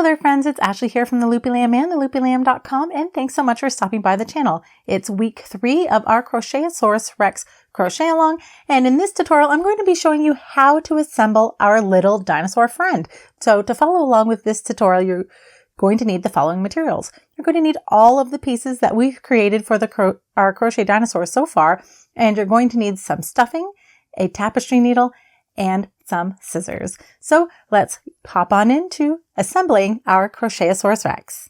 there friends, it's Ashley here from the Loopy Lamb and theloopylamb.com, and thanks so much for stopping by the channel. It's week 3 of our Crochetasaurus Rex Crochet Along, and in this tutorial I'm going to be showing you how to assemble our little dinosaur friend. So to follow along with this tutorial, you're going to need the following materials. You're going to need all of the pieces that we've created for our crochet dinosaurs so far, and you're going to need some stuffing, a tapestry needle, and some scissors. So let's hop on into assembling our Crochetasaurus Rex.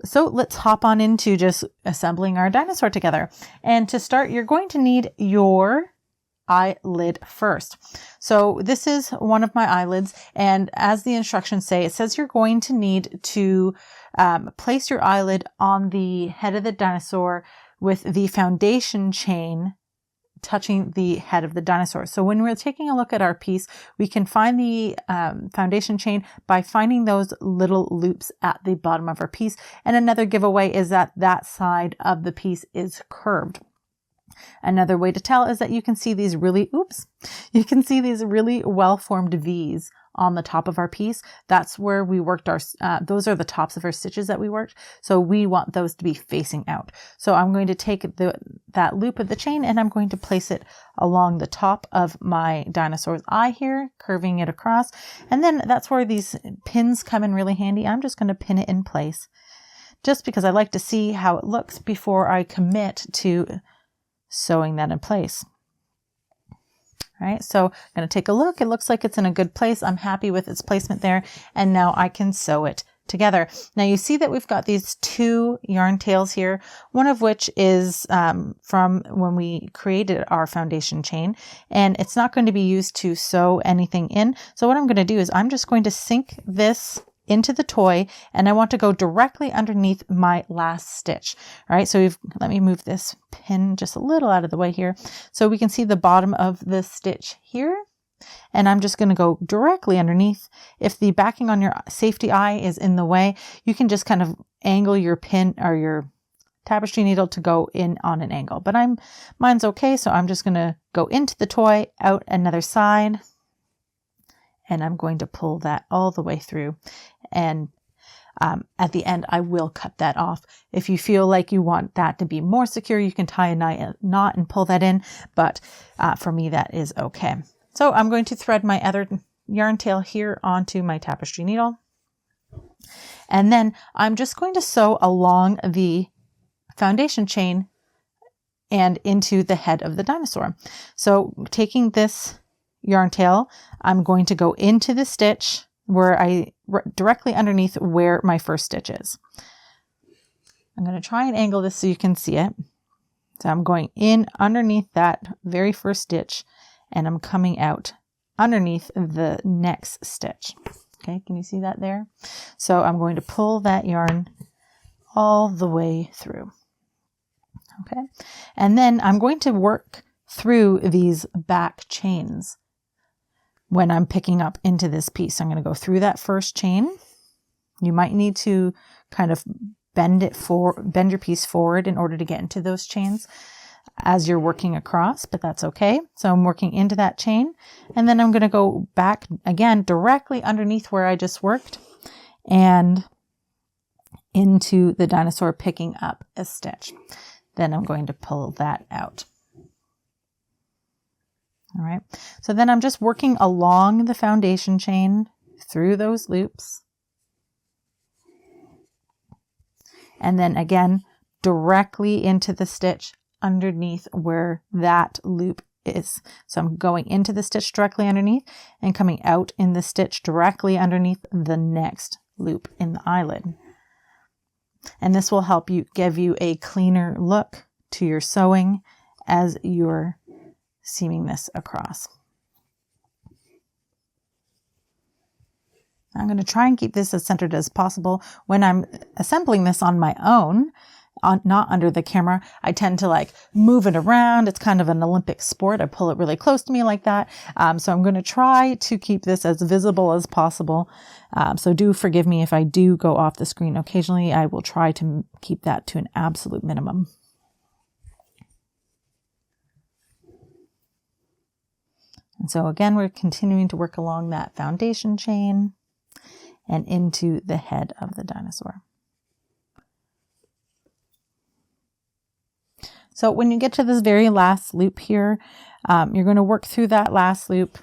So let's hop on into just assembling our dinosaur together. And to start, you're going to need your eyelid first. So this is one of my eyelids, and as the instructions say, it says you're going to need to place your eyelid on the head of the dinosaur with the foundation chain touching the head of the dinosaur. So when we're taking a look at our piece, we can find the foundation chain by finding those little loops at the bottom of our piece. And another giveaway is that that side of the piece is curved. Another way to tell is that you can see these really well-formed V's on the top of our piece. That's where we worked our, those are the tops of our stitches that we worked. So we want those to be facing out. So I'm going to take that loop of the chain and I'm going to place it along the top of my dinosaur's eye here, curving it across. And then that's where these pins come in really handy. I'm just going to pin it in place just because I like to see how it looks before I commit to sewing that in place. All right, so I'm going to take a look. It looks like it's in a good place. I'm happy with its placement there. And now I can sew it together. Now you see that we've got these 2 yarn tails here, one of which is from when we created our foundation chain, and it's not going to be used to sew anything in. So what I'm going to do is I'm just going to sink this into the toy, and I want to go directly underneath my last stitch. All right, so let me move this pin just a little out of the way here so we can see the bottom of the stitch here. And I'm just going to go directly underneath. If the backing on your safety eye is in the way, you can just kind of angle your pin or your tapestry needle to go in on an angle. But mine's okay, so I'm just going to go into the toy, out another side, and I'm going to pull that all the way through. And at the end, I will cut that off. If you feel like you want that to be more secure, you can tie a knot and pull that in. But for me, that is okay. So I'm going to thread my other yarn tail here onto my tapestry needle. And then I'm just going to sew along the foundation chain and into the head of the dinosaur. So taking this yarn tail, I'm going to go into the stitch where directly underneath where my first stitch is. I'm going to try and angle this so you can see it. So I'm going in underneath that very first stitch, and I'm coming out underneath the next stitch. Okay, can you see that there? So I'm going to pull that yarn all the way through. Okay, and then I'm going to work through these back chains when I'm picking up into this piece. I'm going to go through that first chain. You might need to kind of bend your piece forward in order to get into those chains as you're working across, but that's okay. So I'm working into that chain, and then I'm going to go back again directly underneath where I just worked and into the dinosaur, picking up a stitch. Then I'm going to pull that out. All right, so then I'm just working along the foundation chain through those loops. And then again, directly into the stitch underneath where that loop is. So I'm going into the stitch directly underneath and coming out in the stitch directly underneath the next loop in the eyelid. And this will help you give you a cleaner look to your sewing as you're seaming this across. I'm going to try and keep this as centered as possible. When I'm assembling this on my own, not under the camera, I tend to like move it around. It's kind of an Olympic sport. I pull it really close to me like that. So I'm going to try to keep this as visible as possible. So do forgive me if I do go off the screen occasionally. I will try to keep that to an absolute minimum. And so again, we're continuing to work along that foundation chain and into the head of the dinosaur. So when you get to this very last loop here, you're going to work through that last loop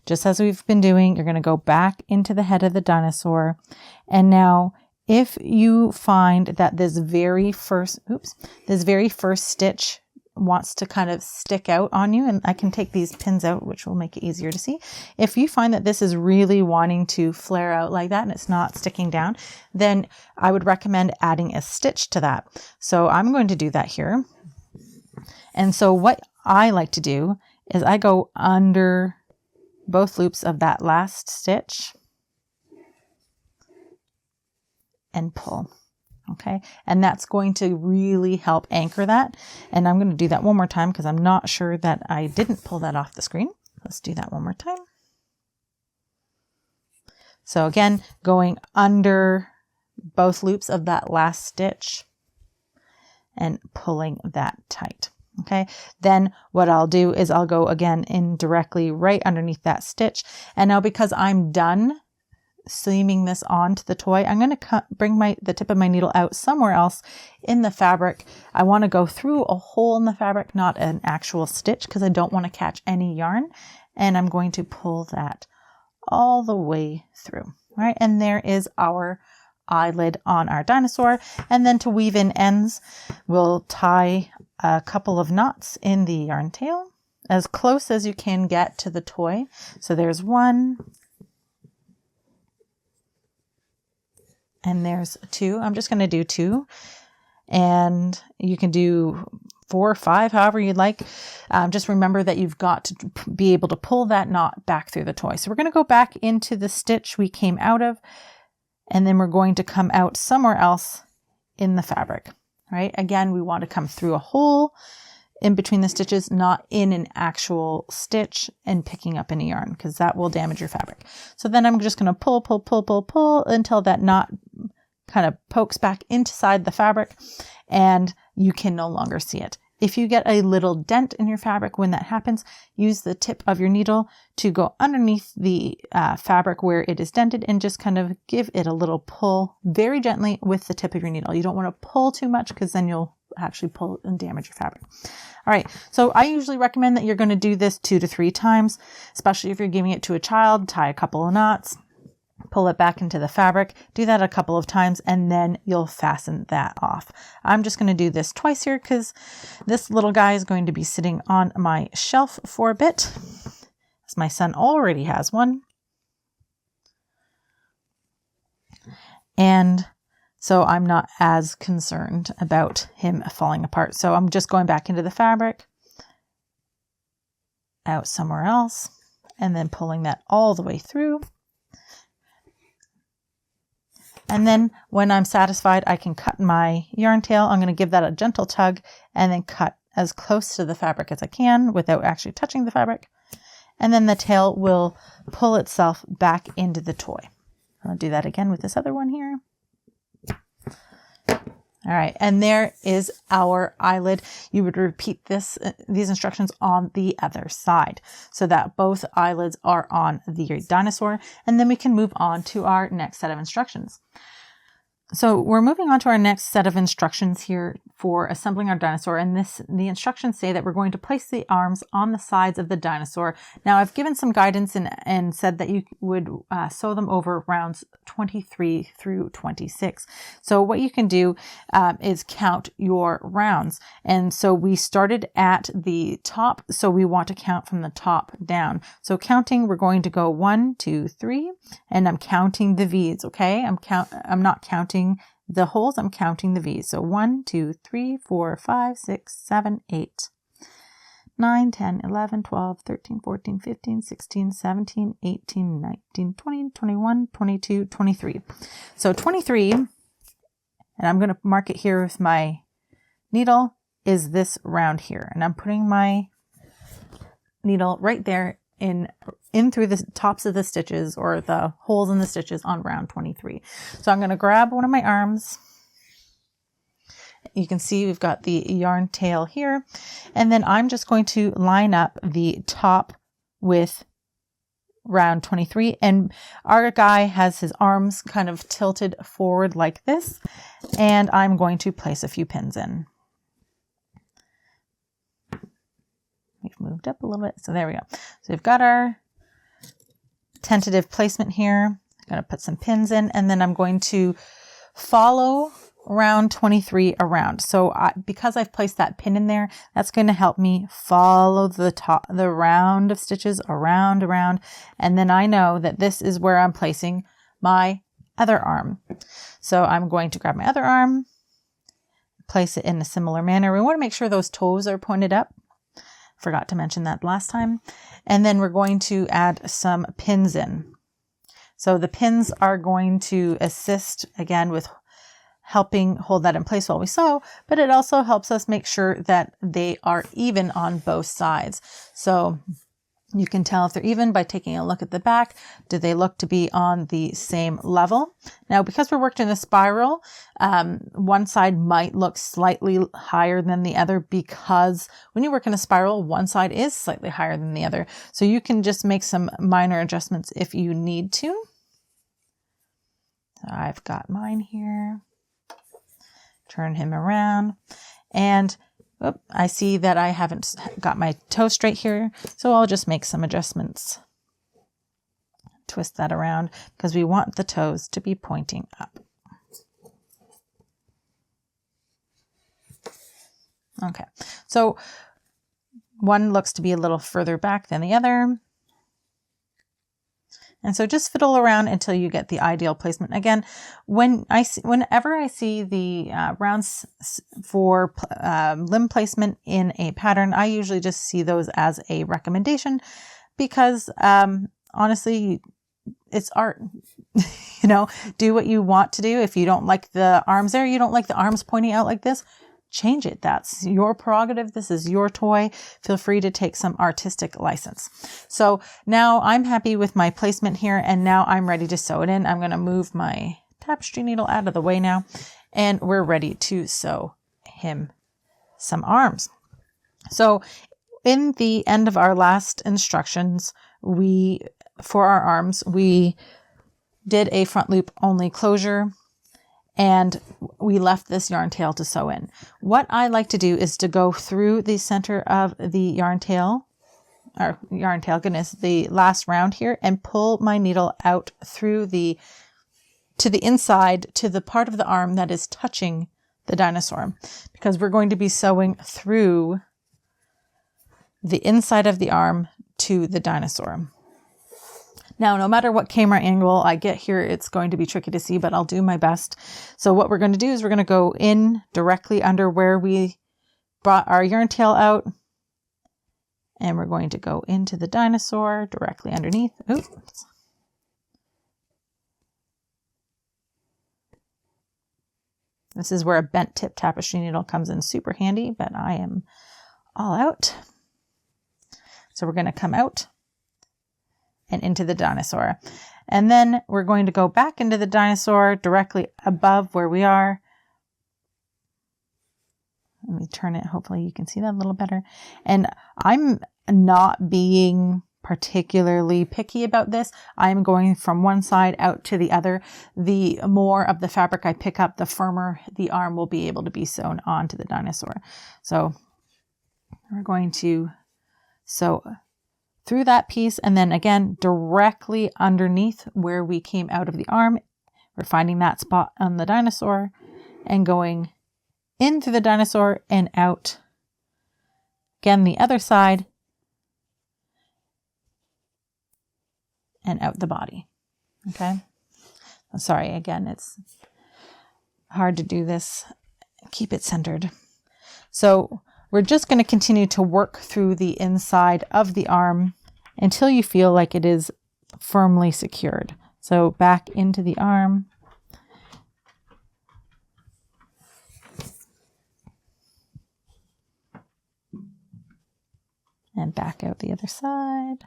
just as we've been doing. You're going to go back into the head of the dinosaur. And now if you find that this very first stitch wants to kind of stick out on you, and I can take these pins out, which will make it easier to see. If you find that this is really wanting to flare out like that and it's not sticking down, then I would recommend adding a stitch to that. So I'm going to do that here. And so what I like to do is I go under both loops of that last stitch and pull. Okay, and that's going to really help anchor that. And I'm going to do that one more time because I'm not sure that I didn't pull that off the screen. Let's do that one more time. So again, going under both loops of that last stitch and pulling that tight. Okay, then what I'll do is I'll go again in directly right underneath that stitch. And now because I'm done seaming this onto the toy, I'm going to bring the tip of my needle out somewhere else in the fabric. I want to go through a hole in the fabric, not an actual stitch, because I don't want to catch any yarn. And I'm going to pull that all the way through. All right, and there is our eyelid on our dinosaur. And then to weave in ends, we'll tie a couple of knots in the yarn tail as close as you can get to the toy. So there's one, and there's two. I'm just going to do two, and you can do 4 or 5, however you'd like. Just remember that you've got to be able to pull that knot back through the toy. So we're going to go back into the stitch we came out of, and then we're going to come out somewhere else in the fabric, right? Again, we want to come through a hole in between the stitches, not in an actual stitch and picking up any yarn, because that will damage your fabric. So then I'm just going to pull until that knot kind of pokes back inside the fabric and you can no longer see it. If you get a little dent in your fabric when that happens, use the tip of your needle to go underneath the fabric where it is dented and just kind of give it a little pull very gently with the tip of your needle. You don't want to pull too much because then you'll actually pull and damage your fabric. All right, so I usually recommend that you're going to do this 2 to 3 times, especially if you're giving it to a child. Tie a couple of knots, pull it back into the fabric, do that a couple of times, and then you'll fasten that off. I'm just going to do this twice here because this little guy is going to be sitting on my shelf for a bit, as my son already has one. And so I'm not as concerned about him falling apart. So I'm just going back into the fabric, out somewhere else, and then pulling that all the way through. And then when I'm satisfied, I can cut my yarn tail. I'm going to give that a gentle tug and then cut as close to the fabric as I can without actually touching the fabric. And then the tail will pull itself back into the toy. I'll do that again with this other one here. All right, and there is our eyelid. You would repeat these instructions on the other side so that both eyelids are on the dinosaur, and then we can move on to our next set of instructions. So we're moving on to our next set of instructions here for assembling our dinosaur, and the instructions say that we're going to place the arms on the sides of the dinosaur. Now I've given some guidance and said that you would sew them over rounds 23 through 26. So what you can do is count your rounds. And so we started at the top, so we want to count from the top down. So counting, we're going to go 1, 2, 3, and I'm counting the V's, okay? I'm not counting the holes, I'm counting the V's. So 1, 2, 3, 4, 5, 6, 7, 8, 9, 10, 11, 12, 13, 14, 15, 16, 17, 18, 19, 20, 21, 22, 23. So 23, and I'm going to mark it here with my needle, is this round here. And I'm putting my needle right there in through the tops of the stitches or the holes in the stitches on round 23. So I'm going to grab one of my arms. You can see we've got the yarn tail here, and then I'm just going to line up the top with round 23, and our guy has his arms kind of tilted forward like this, and I'm going to place a few pins in. We've moved up a little bit, so there we go. So we've got our tentative placement here. I'm going to put some pins in, and then I'm going to follow round 23 around. So because I've placed that pin in there, that's going to help me follow the round of stitches around, and then I know that this is where I'm placing my other arm. So I'm going to grab my other arm, place it in a similar manner. We want to make sure those toes are pointed up. Forgot to mention that last time. And then we're going to add some pins in. So the pins are going to assist again with helping hold that in place while we sew, but it also helps us make sure that they are even on both sides. So you can tell if they're even by taking a look at the back. Do they look to be on the same level? Now, because we're worked in a spiral, one side might look slightly higher than the other, because when you work in a spiral, one side is slightly higher than the other. So you can just make some minor adjustments if you need to. So I've got mine here. Turn him around, and I see that I haven't got my toe straight here, so I'll just make some adjustments. Twist that around because we want the toes to be pointing up. Okay, so one looks to be a little further back than the other. And so just fiddle around until you get the ideal placement. Again, whenever I see the rounds for limb placement in a pattern, I usually just see those as a recommendation, because honestly, it's art. You know, do what you want to do. If you don't like the arms there, you don't like the arms pointing out like this, change it. That's your prerogative. This is your toy. Feel free to take some artistic license. So now I'm happy with my placement here, and now I'm ready to sew it in. I'm going to move my tapestry needle out of the way now, and we're ready to sew him some arms. So in the end of our last instructions, for our arms, we did a front loop only closure, and we left this yarn tail to sew in. What I like to do is to go through the center of the yarn tail, the last round here, and pull my needle out through to the inside, to the part of the arm that is touching the dinosaur, because we're going to be sewing through the inside of the arm to the dinosaur. Now, no matter what camera angle I get here, it's going to be tricky to see, but I'll do my best. So what we're going to do is we're going to go in directly under where we brought our yarn tail out, and we're going to go into the dinosaur directly underneath. Oops. This is where a bent tip tapestry needle comes in super handy, but I am all out. So we're going to come out and into the dinosaur. And then we're going to go back into the dinosaur directly above where we are. Let me turn it. Hopefully you can see that a little better. And I'm not being particularly picky about this. I'm going from one side out to the other. The more of the fabric I pick up, the firmer the arm will be able to be sewn onto the dinosaur. So we're going to sew through that piece, and then again directly underneath where we came out of the arm. We're finding that spot on the dinosaur and going into the dinosaur and out. Again, the other side and out the body. Okay. Sorry, again, it's hard to do this. Keep it centered. So we're just going to continue to work through the inside of the arm until you feel like it is firmly secured. So back into the arm. And back out the other side.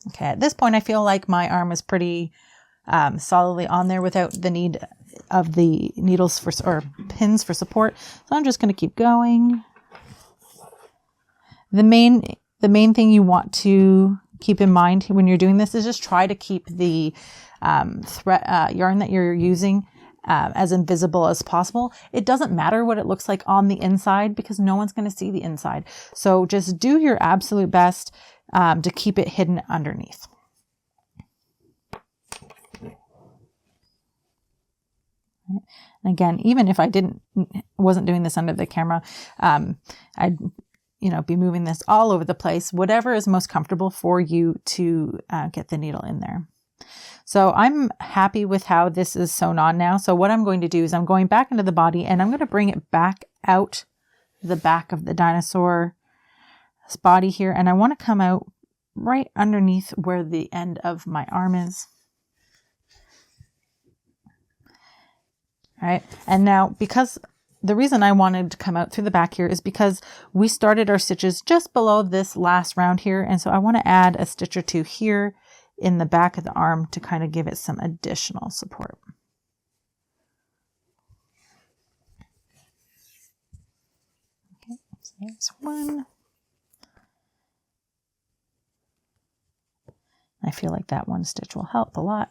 Okay, at this point I feel like my arm is pretty solidly on there without the need of the needles or pins for support. So I'm just going to keep going. the main thing you want to keep in mind when you're doing this is just try to keep the yarn that you're using as invisible as possible. It doesn't matter what it looks like on the inside because no one's going to see the inside. So just do your absolute best to keep it hidden underneath. And again, even if I wasn't doing this under the camera, I'd be moving this all over the place, whatever is most comfortable for you to get the needle in there. So I'm happy with how this is sewn on now. So what I'm going to do is I'm going back into the body and I'm going to bring it back out the back of the dinosaur's body here. And I want to come out right underneath where the end of my arm is. All right. And now, because the reason I wanted to come out through the back here is because we started our stitches just below this last round here. And so I want to add a stitch or two here in the back of the arm to kind of give it some additional support. Okay, so there's one. I feel like that one stitch will help a lot.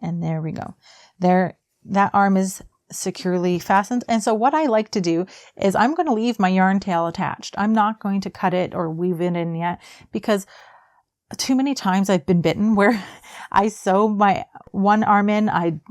And there we go. There, that arm is securely fastened. And so what I like to do is I'm going to leave my yarn tail attached. I'm not going to cut it or weave it in yet because too many times I've been bitten where I sew my one arm in, I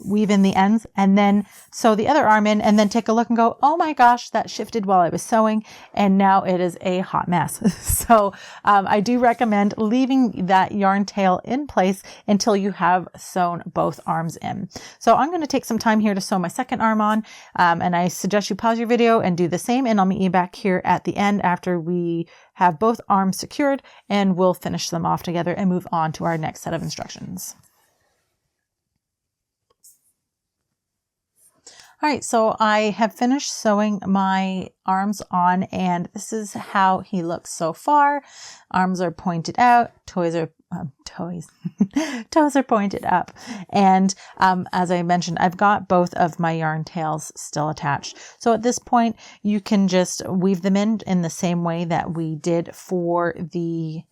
weave in the ends and then sew the other arm in and then take a look and go, oh my gosh, that shifted while I was sewing and now it is a hot mess. So I do recommend leaving that yarn tail in place until you have sewn both arms in. So I'm going to take some time here to sew my second arm on and I suggest you pause your video and do the same, and I'll meet you back here at the end after we have both arms secured and we'll finish them off together and move on to our next set of instructions. All right, so I have finished sewing my arms on and this is how he looks so far. Arms are pointed out, toes are pointed up. And as I mentioned, I've got both of my yarn tails still attached. So at this point, you can just weave them in the same way that we did for the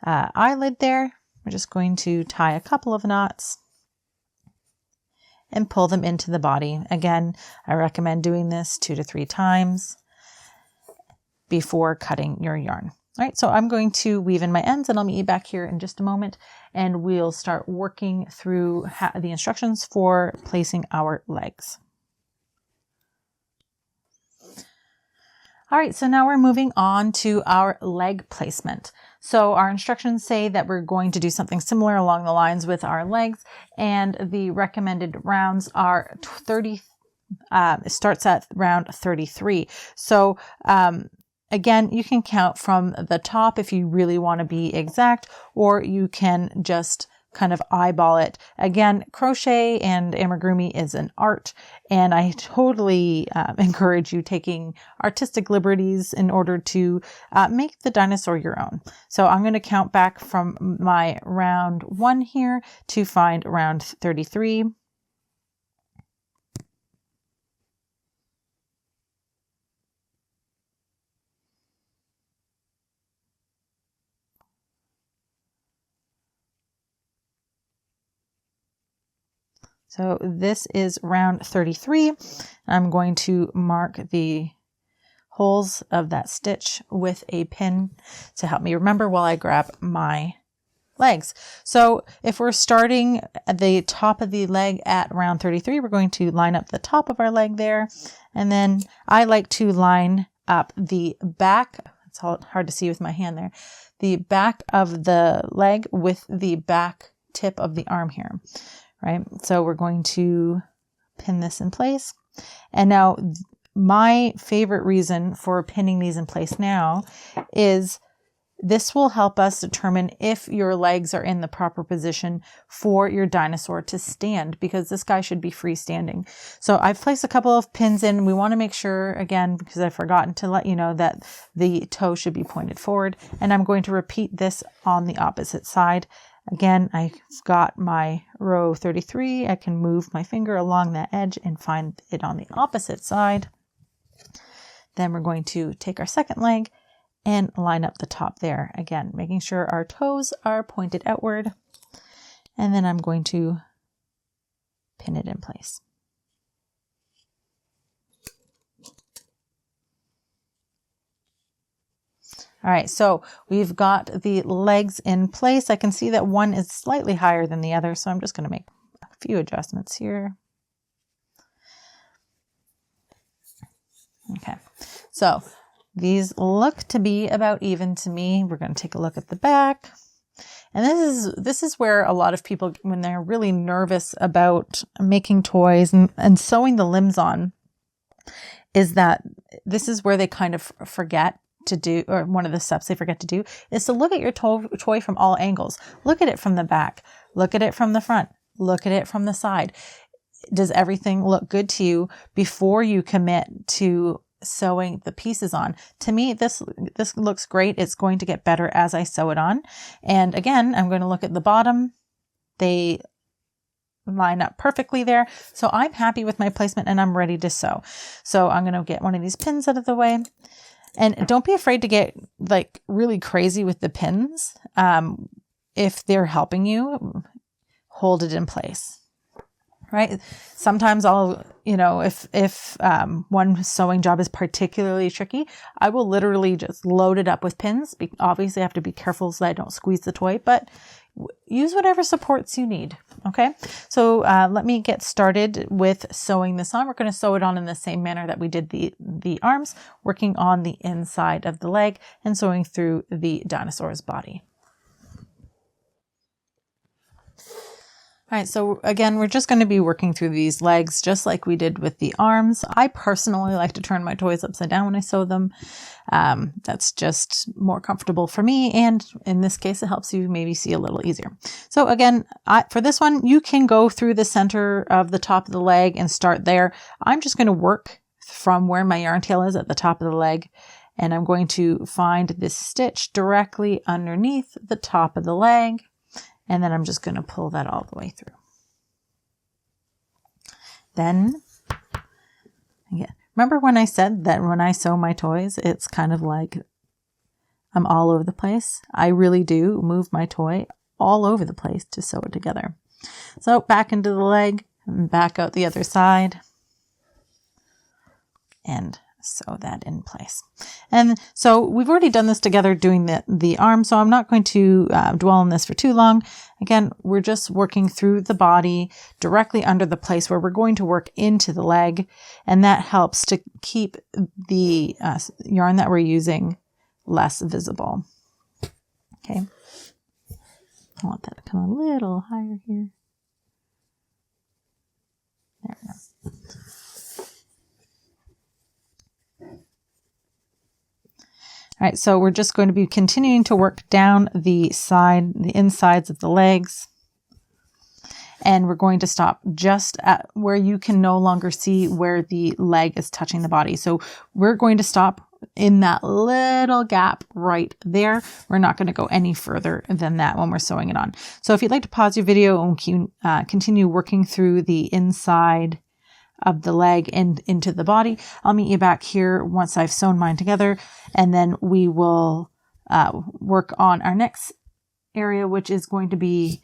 eyelid there. We're just going to tie a couple of knots and pull them into the body. Again, I recommend doing this 2 to 3 times before cutting your yarn. All right, so I'm going to weave in my ends and I'll meet you back here in just a moment and we'll start working through the instructions for placing our legs. All right, so now we're moving on to our leg placement. So our instructions say that we're going to do something similar along the lines with our legs, and the recommended rounds are 30, it starts at round 33. So again, you can count from the top if you really want to be exact, or you can just kind of eyeball it. Again, crochet and amigurumi is an art, and I totally encourage you taking artistic liberties in order to make the dinosaur your own. So I'm going to count back from my round 1 here to find round 33. So this is round 33. I'm going to mark the holes of that stitch with a pin to help me remember while I grab my legs. So if we're starting at the top of the leg at round 33, we're going to line up the top of our leg there. And then I like to line up the back. It's hard to see with my hand there. The back of the leg with the back tip of the arm here. Right, so we're going to pin this in place. And now my favorite reason for pinning these in place now is this will help us determine if your legs are in the proper position for your dinosaur to stand, because this guy should be freestanding. So I've placed a couple of pins in. We want to make sure, again, because I've forgotten to let you know, that the toe should be pointed forward. And I'm going to repeat this on the opposite side. Again, I've got my row 33. I can move my finger along that edge and find it on the opposite side. Then we're going to take our second leg and line up the top there. Again, making sure our toes are pointed outward. And then I'm going to pin it in place. All right, so we've got the legs in place. I can see that one is slightly higher than the other, so I'm just going to make a few adjustments here. Okay, so these look to be about even to me. We're going to take a look at the back. And this is where a lot of people, when they're really nervous about making toys and sewing the limbs on, is that this is where they kind of forget to do, or one of the steps they forget to do, is to look at your toy from all angles. Look at it from the back. Look at it from the front. Look at it from the side. Does everything look good to you before you commit to sewing the pieces on? To me, this looks great. It's going to get better as I sew it on. And again, I'm going to look at the bottom. They line up perfectly there. So I'm happy with my placement and I'm ready to sew. So I'm going to get one of these pins out of the way. And don't be afraid to get like really crazy with the pins. If they're helping you, hold it in place. Right? Sometimes I'll, if one sewing job is particularly tricky, I will literally just load it up with pins. Obviously I have to be careful so that I don't squeeze the toy, but use whatever supports you need. Okay. So let me get started with sewing this on. We're going to sew it on in the same manner that we did the arms, working on the inside of the leg and sewing through the dinosaur's body. All right, so again, we're just going to be working through these legs just like we did with the arms. I personally like to turn my toys upside down when I sew them. That's just more comfortable for me, and in this case, it helps you maybe see a little easier. So again, for this one, you can go through the center of the top of the leg and start there. I'm just going to work from where my yarn tail is at the top of the leg, and I'm going to find this stitch directly underneath the top of the leg. And then I'm just going to pull that all the way through. Then, again, remember when I said that when I sew my toys, it's kind of like I'm all over the place? I really do move my toy all over the place to sew it together. So back into the leg, and back out the other side, and sew that in place. And so we've already done this together doing the arm, so I'm not going to dwell on this for too long. Again, we're just working through the body directly under the place where we're going to work into the leg, and that helps to keep the yarn that we're using less visible. Okay, I want that to come a little higher here. There we go. All right, so we're just going to be continuing to work down the insides of the legs. And we're going to stop just at where you can no longer see where the leg is touching the body. So we're going to stop in that little gap right there. We're not going to go any further than that when we're sewing it on. So if you'd like to pause your video and continue working through the inside of the leg and into the body, I'll meet you back here once I've sewn mine together, and then we will work on our next area, which is going to be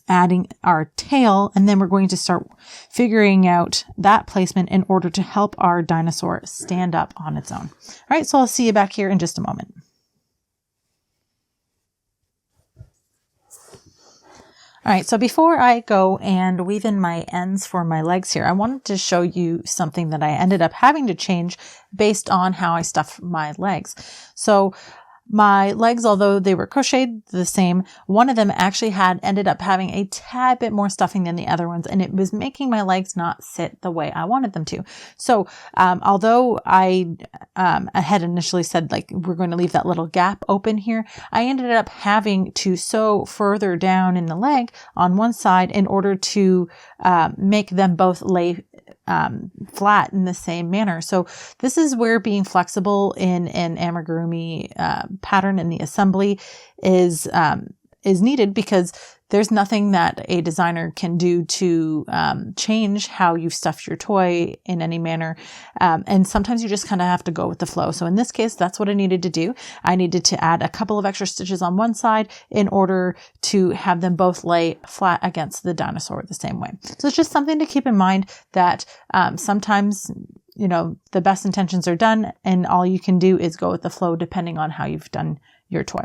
adding our tail, and then we're going to start figuring out that placement in order to help our dinosaur stand up on its own. All right, so I'll see you back here in just a moment. All right, so before I go and weave in my ends for my legs here, I wanted to show you something that I ended up having to change based on how I stuffed my legs. So my legs, although they were crocheted the same, one of them actually ended up having a tad bit more stuffing than the other ones, and it was making my legs not sit the way I wanted them to. So although I had initially said like we're going to leave that little gap open here, I ended up having to sew further down in the leg on one side in order to make them both lay flat in the same manner. So this is where being flexible in an amigurumi pattern in the assembly is is needed, because there's nothing that a designer can do to change how you stuff your toy in any manner. And sometimes you just kind of have to go with the flow. So in this case, that's what I needed to do. I needed to add a couple of extra stitches on one side in order to have them both lay flat against the dinosaur the same way. So it's just something to keep in mind, that sometimes, you know, the best intentions are done and all you can do is go with the flow depending on how you've done your toy.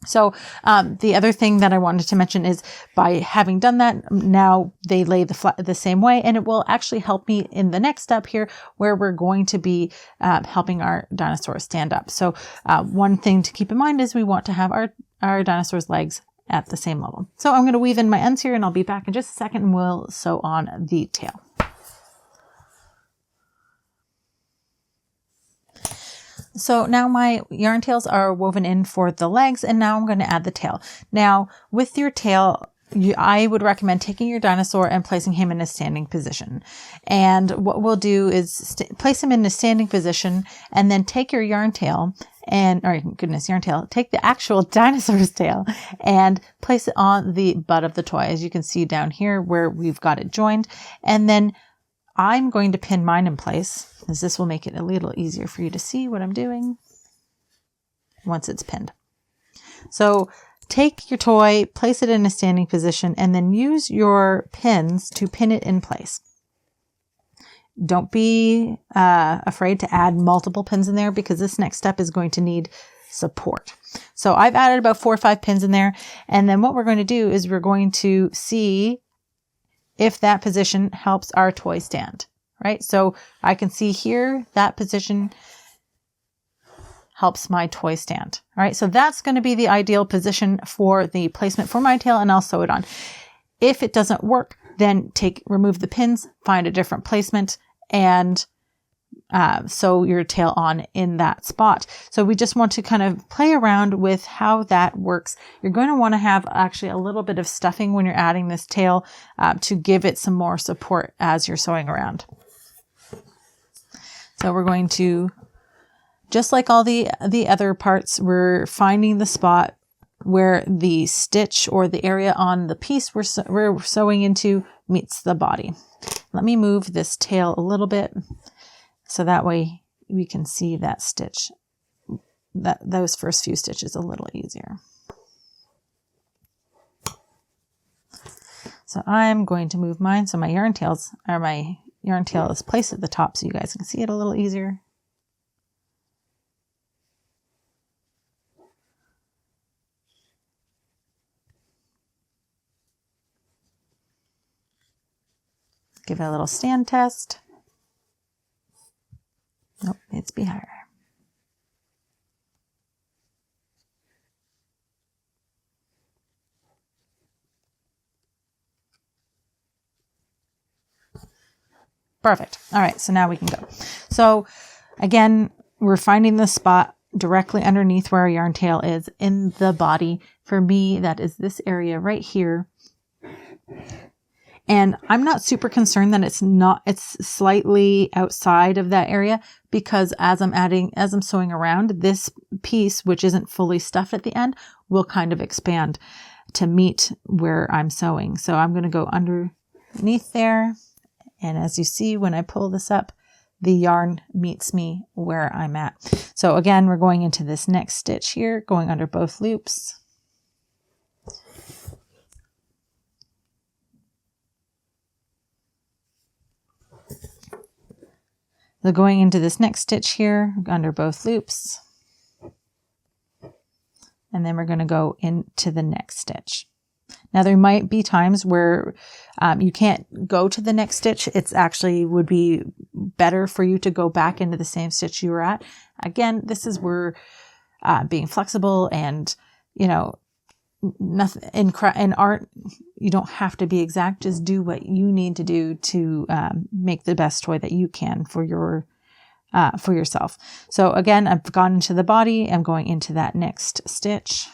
So the other thing that I wanted to mention is, by having done that, now they lay the same way, and it will actually help me in the next step here, where we're going to be helping our dinosaur stand up. So one thing to keep in mind is we want to have our dinosaur's legs at the same level. So I'm going to weave in my ends here, and I'll be back in just a second, and we'll sew on the tail. So now my yarn tails are woven in for the legs, and now I'm going to add the tail. Now with your tail, I would recommend taking your dinosaur and placing him in a standing position. And what we'll do is place him in a standing position, and then take your yarn tail take the actual dinosaur's tail and place it on the butt of the toy, as you can see down here where we've got it joined. And then I'm going to pin mine in place, as this will make it a little easier for you to see what I'm doing once it's pinned. So take your toy, place it in a standing position, and then use your pins to pin it in place. Don't be afraid to add multiple pins in there, because this next step is going to need support. So I've added about 4 or 5 pins in there. And then what we're going to do is we're going to see if that position helps our toy stand, right? So I can see here that position helps my toy stand. All right, so that's going to be the ideal position for the placement for my tail, and I'll sew it on. If it doesn't work, then remove the pins, find a different placement, and sew your tail on in that spot. So we just want to kind of play around with how that works. You're going to want to have actually a little bit of stuffing when you're adding this tail to give it some more support as you're sewing around. So we're going to, just like all the other parts, we're finding the spot where the stitch or the area on the piece we're sewing into meets the body. Let me move this tail a little bit, so that way we can see that stitch, those first few stitches a little easier. So I'm going to move mine so my yarn tail is placed at the top so you guys can see it a little easier. Give it a little stand test. Nope, it's behind her. Perfect. All right, so now we can go. So again, we're finding the spot directly underneath where our yarn tail is in the body. For me, that is this area right here. And I'm not super concerned that it's slightly outside of that area, because as I'm sewing around, this piece, which isn't fully stuffed at the end, will kind of expand to meet where I'm sewing. So I'm going to go underneath there. And as you see, when I pull this up, the yarn meets me where I'm at. So again, we're going into this next stitch here, going under both loops. So going into this next stitch here, under both loops, and then we're going to go into the next stitch. Now there might be times where you can't go to the next stitch. It's actually would be better for you to go back into the same stitch you were at. Again, this is where being flexible, and nothing in art, you don't have to be exact. Just do what you need to do to make the best toy that you can for yourself. So again, I've gone into the body. I'm going into that next stitch,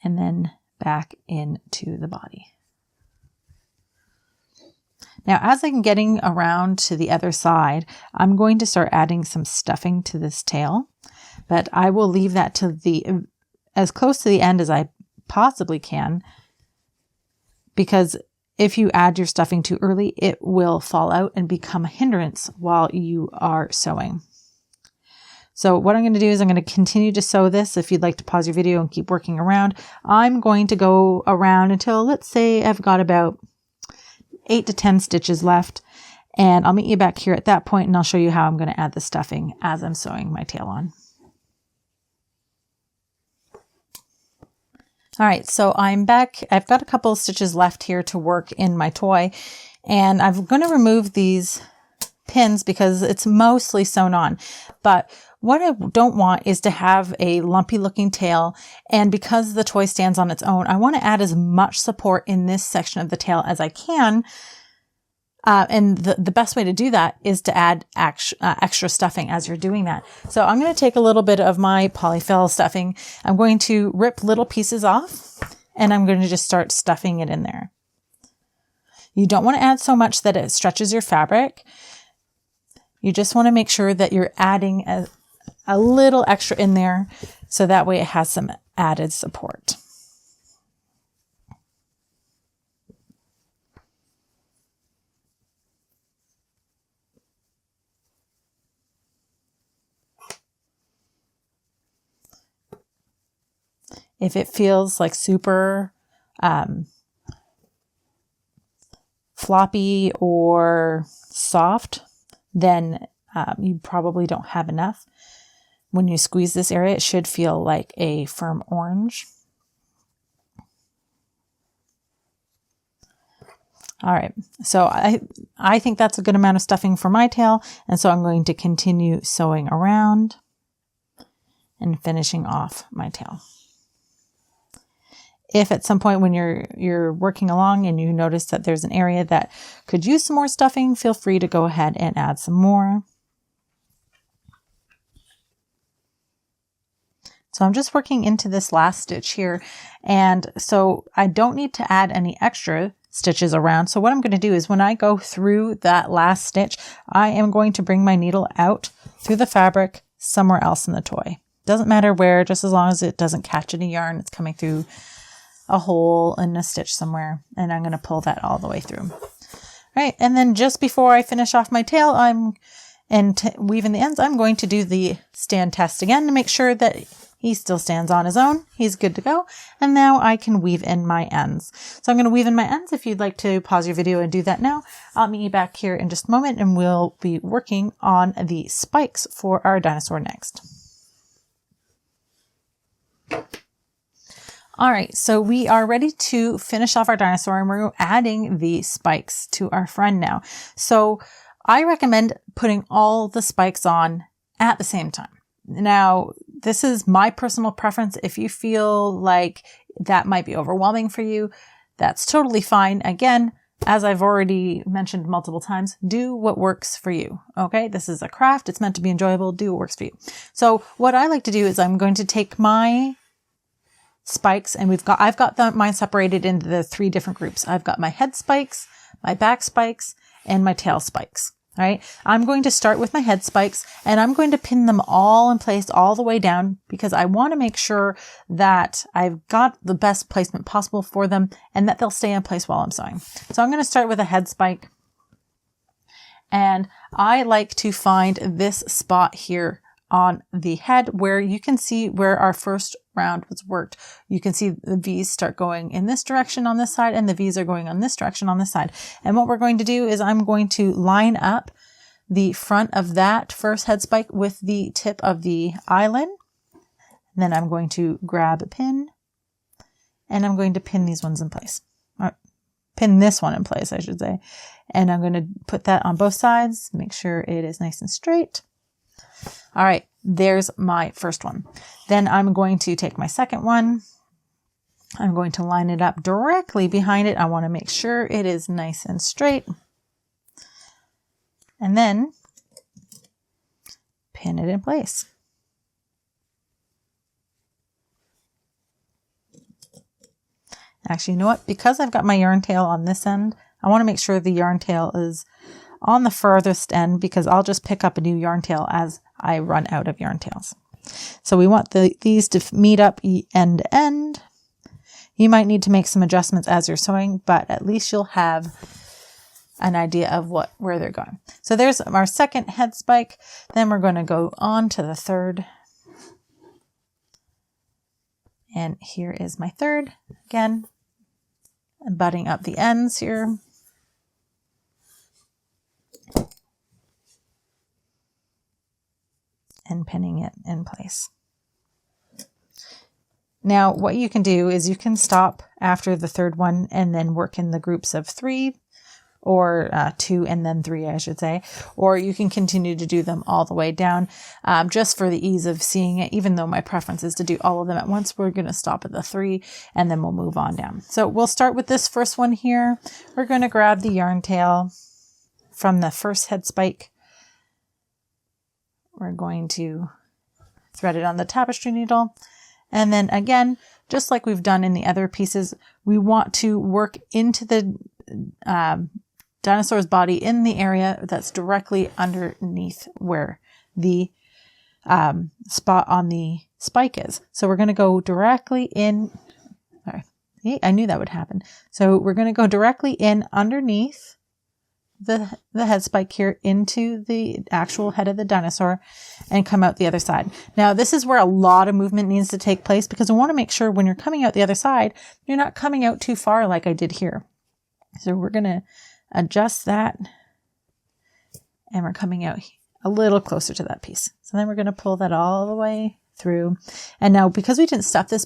and then back into the body. Now, as I'm getting around to the other side, I'm going to start adding some stuffing to this tail, but I will leave that to the as close to the end as I possibly can, because if you add your stuffing too early, it will fall out and become a hindrance while you are sewing. So what I'm going to do is I'm going to continue to sew this. If you'd like to pause your video and keep working around, I'm going to go around until, let's say, I've got about 8 to 10 stitches left. And I'll meet you back here at that point, and I'll show you how I'm going to add the stuffing as I'm sewing my tail on. All right, so I'm back. I've got a couple of stitches left here to work in my toy, and I'm going to remove these pins because it's mostly sewn on. But what I don't want is to have a lumpy looking tail, and because the toy stands on its own, I want to add as much support in this section of the tail as I can. And the best way to do that is to add extra stuffing as you're doing that. So I'm going to take a little bit of my polyfill stuffing. I'm going to rip little pieces off, and I'm going to just start stuffing it in there. You don't want to add so much that it stretches your fabric. You just want to make sure that you're adding a little extra in there, so that way it has some added support. If it feels like super floppy or soft, then you probably don't have enough. When you squeeze this area, it should feel like a firm orange. All right, so I think that's a good amount of stuffing for my tail, and so I'm going to continue sewing around and finishing off my tail. If at some point when you're working along and you notice that there's an area that could use some more stuffing, feel free to go ahead and add some more. So I'm just working into this last stitch here, and so I don't need to add any extra stitches around. So what I'm going to do is when I go through that last stitch, I am going to bring my needle out through the fabric somewhere else in the toy. Doesn't matter where, just as long as it doesn't catch any yarn, it's coming through a hole in a stitch somewhere, and I'm going to pull that all the way through. All right, and then just before I finish off my tail, weave in the ends, I'm going to do the stand test again to make sure that he still stands on his own. He's good to go. And now I can weave in my ends. So I'm going to weave in my ends. If you'd like to pause your video and do that now, I'll meet you back here in just a moment, and we'll be working on the spikes for our dinosaur next. All right, so we are ready to finish off our dinosaur, and we're adding the spikes to our friend now. So I recommend putting all the spikes on at the same time. Now, this is my personal preference. If you feel like that might be overwhelming for you, that's totally fine. Again, as I've already mentioned multiple times, do what works for you. Okay, this is a craft. It's meant to be enjoyable. Do what works for you. So what I like to do is I'm going to take my spikes, and I've got mine separated into the 3 different groups. I've got my head spikes, my back spikes, and my tail spikes. All right, I'm going to start with my head spikes, and I'm going to pin them all in place all the way down, because I want to make sure that I've got the best placement possible for them and that they'll stay in place while I'm sewing. So I'm going to start with a head spike, and I like to find this spot here on the head where you can see where our first round was worked. You can see the V's start going in this direction on this side, and the V's are going on this direction on this side. And what we're going to do is I'm going to line up the front of that first head spike with the tip of the eyelid. And then I'm going to grab a pin, and I'm going to pin these ones in place. Or pin this one in place, I should say. And I'm going to put that on both sides, make sure it is nice and straight. All right, there's my first one. Then I'm going to take my second one. I'm going to line it up directly behind it. I want to make sure it is nice and straight. And then pin it in place. Actually, you know what? Because I've got my yarn tail on this end, I want to make sure the yarn tail is on the furthest end, because I'll just pick up a new yarn tail as I run out of yarn tails. So we want these to meet up end to end. You might need to make some adjustments as you're sewing, but at least you'll have an idea of where they're going. So there's our second head spike. Then we're going to go on to the third. And here is my third. Again, I'm butting up the ends here. And pinning it in place. Now, what you can do is you can stop after the third one and then work in the groups of 3 or 2 and then 3, I should say, or you can continue to do them all the way down just for the ease of seeing it. Even though my preference is to do all of them at once, we're going to stop at the 3 and then we'll move on down. So we'll start with this first one here. We're going to grab the yarn tail from the first head spike. We're going to thread it on the tapestry needle. And then again, just like we've done in the other pieces, we want to work into the dinosaur's body in the area that's directly underneath where the spot on the spike is. So we're going to go directly in. Sorry, I knew that would happen. So we're going to go directly in underneath the head spike here into the actual head of the dinosaur and come out the other side. Now, this is where a lot of movement needs to take place because we want to make sure when you're coming out the other side, you're not coming out too far like I did here. So we're going to adjust that and we're coming out a little closer to that piece. So then we're going to pull that all the way through. And now because we didn't stuff these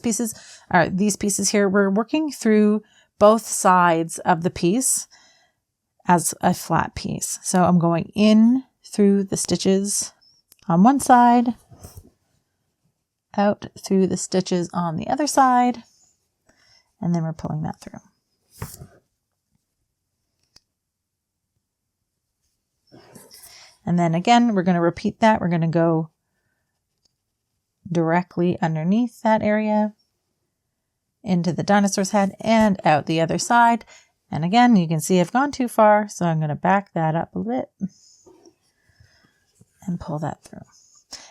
pieces here, we're working through both sides of the piece as a flat piece. So I'm going in through the stitches on one side, out through the stitches on the other side, and then we're pulling that through. And then again, we're going to repeat that. We're going to go directly underneath that area into the dinosaur's head and out the other side. And again, you can see I've gone too far, so I'm going to back that up a bit and pull that through.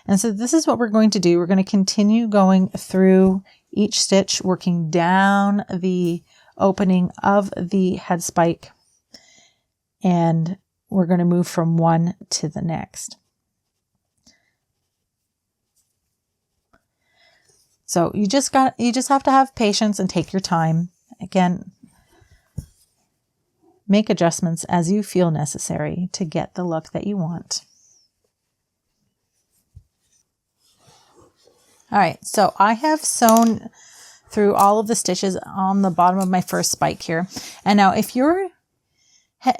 And so this is what we're going to do. We're going to continue going through each stitch, working down the opening of the head spike, and we're going to move from one to the next. So you just have to have patience and take your time. Again, make adjustments as you feel necessary to get the look that you want. All right, so I have sewn through all of the stitches on the bottom of my first spike here. And now if your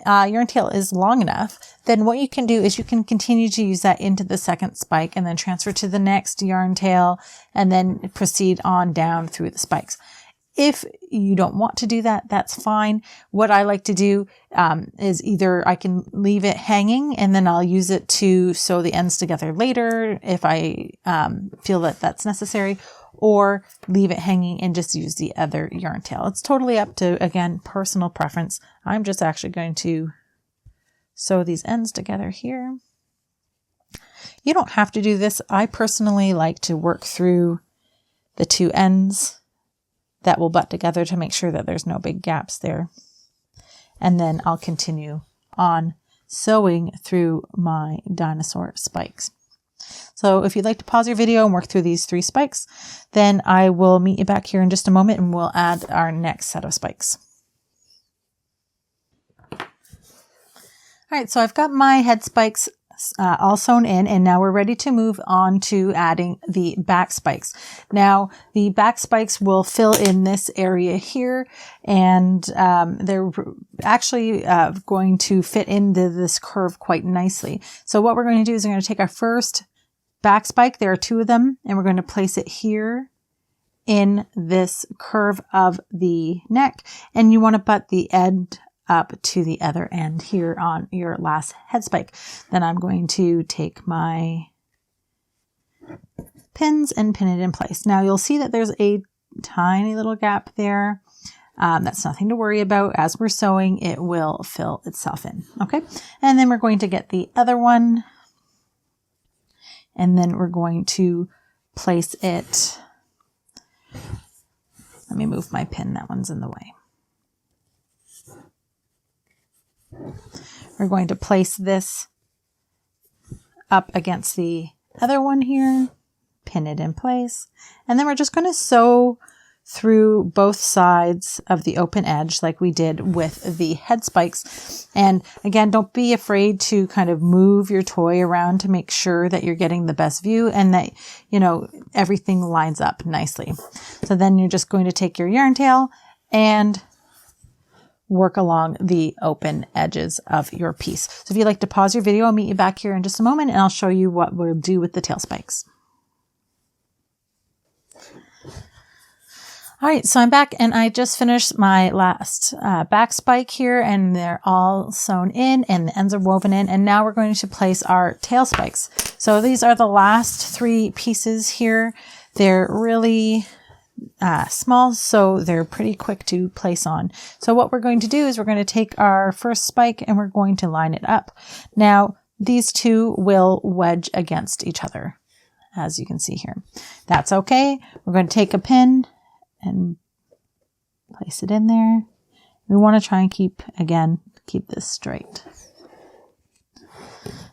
yarn tail is long enough, then what you can do is you can continue to use that into the second spike and then transfer to the next yarn tail and then proceed on down through the spikes. If you don't want to do that, that's fine. What I like to do is either I can leave it hanging and then I'll use it to sew the ends together later if I feel that that's necessary, or leave it hanging and just use the other yarn tail. It's totally up to, again, personal preference. I'm just actually going to sew these ends together here. You don't have to do this. I personally like to work through the two ends that will butt together to make sure that there's no big gaps there. And then I'll continue on sewing through my dinosaur spikes. So if you'd like to pause your video and work through these 3 spikes, then I will meet you back here in just a moment and we'll add our next set of spikes. All right, so I've got my head spikes all sewn in, and now we're ready to move on to adding the back spikes. Now the back spikes will fill in this area here, and they're actually going to fit into this curve quite nicely. So what we're going to do is we're going to take our first back spike, there are 2 of them, and we're going to place it here in this curve of the neck, and you want to butt the end up to the other end here on your last head spike. Then I'm going to take my pins and pin it in place. Now you'll see that there's a tiny little gap there. That's nothing to worry about. As we're sewing, it will fill itself in. Okay. And then we're going to get the other one, and then we're going to place it. Let me move my pin. That one's in the way. We're going to place this up against the other one here, pin it in place, and then we're just going to sew through both sides of the open edge like we did with the head spikes. And again, don't be afraid to kind of move your toy around to make sure that you're getting the best view and that, you know, everything lines up nicely. So then you're just going to take your yarn tail and work along the open edges of your piece. So if you'd like to pause your video, I'll meet you back here in just a moment and I'll show you what we'll do with the tail spikes. All right, so I'm back and I just finished my last back spike here and they're all sewn in and the ends are woven in, and now we're going to place our tail spikes. So these are the last 3 pieces here. They're really small, so they're pretty quick to place on. So what we're going to do is we're going to take our first spike and we're going to line it up. Now these two will wedge against each other, as you can see here. That's okay. We're going to take a pin and place it in there. We want to try and keep this straight.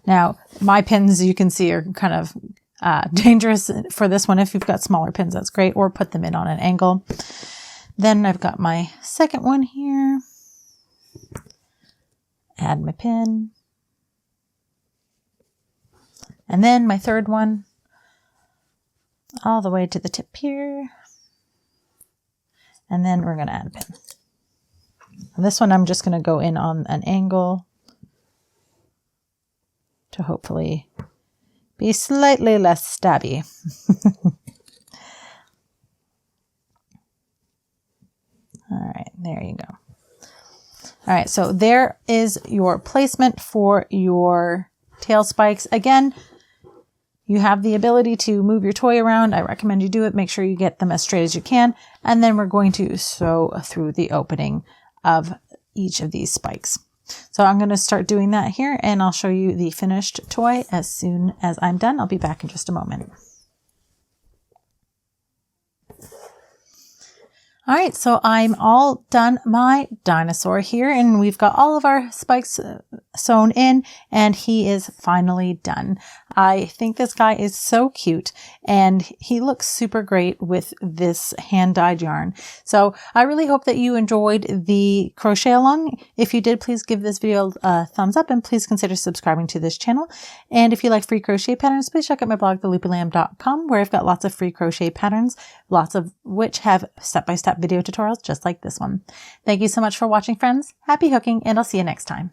Now, my pins, you can see, are kind of dangerous for this one. If you've got smaller pins, that's great, or put them in on an angle. Then I've got my second one here. Add my pin. And then my third one all the way to the tip here. And then we're going to add a pin. And this one I'm just going to go in on an angle to hopefully be slightly less stabby. All right, there you go. All right, so there is your placement for your tail spikes. Again, you have the ability to move your toy around. I recommend you do it. Make sure you get them as straight as you can. And then we're going to sew through the opening of each of these spikes. So I'm going to start doing that here and I'll show you the finished toy as soon as I'm done. I'll be back in just a moment. All right, so I'm all done my dinosaur here and we've got all of our spikes sewn in and he is finally done. I think this guy is so cute and he looks super great with this hand-dyed yarn. So I really hope that you enjoyed the crochet along. If you did, please give this video a thumbs up and please consider subscribing to this channel. And if you like free crochet patterns, please check out my blog, theloopylamb.com, where I've got lots of free crochet patterns, lots of which have step-by-step video tutorials just like this one. Thank you so much for watching, friends. Happy hooking, and I'll see you next time.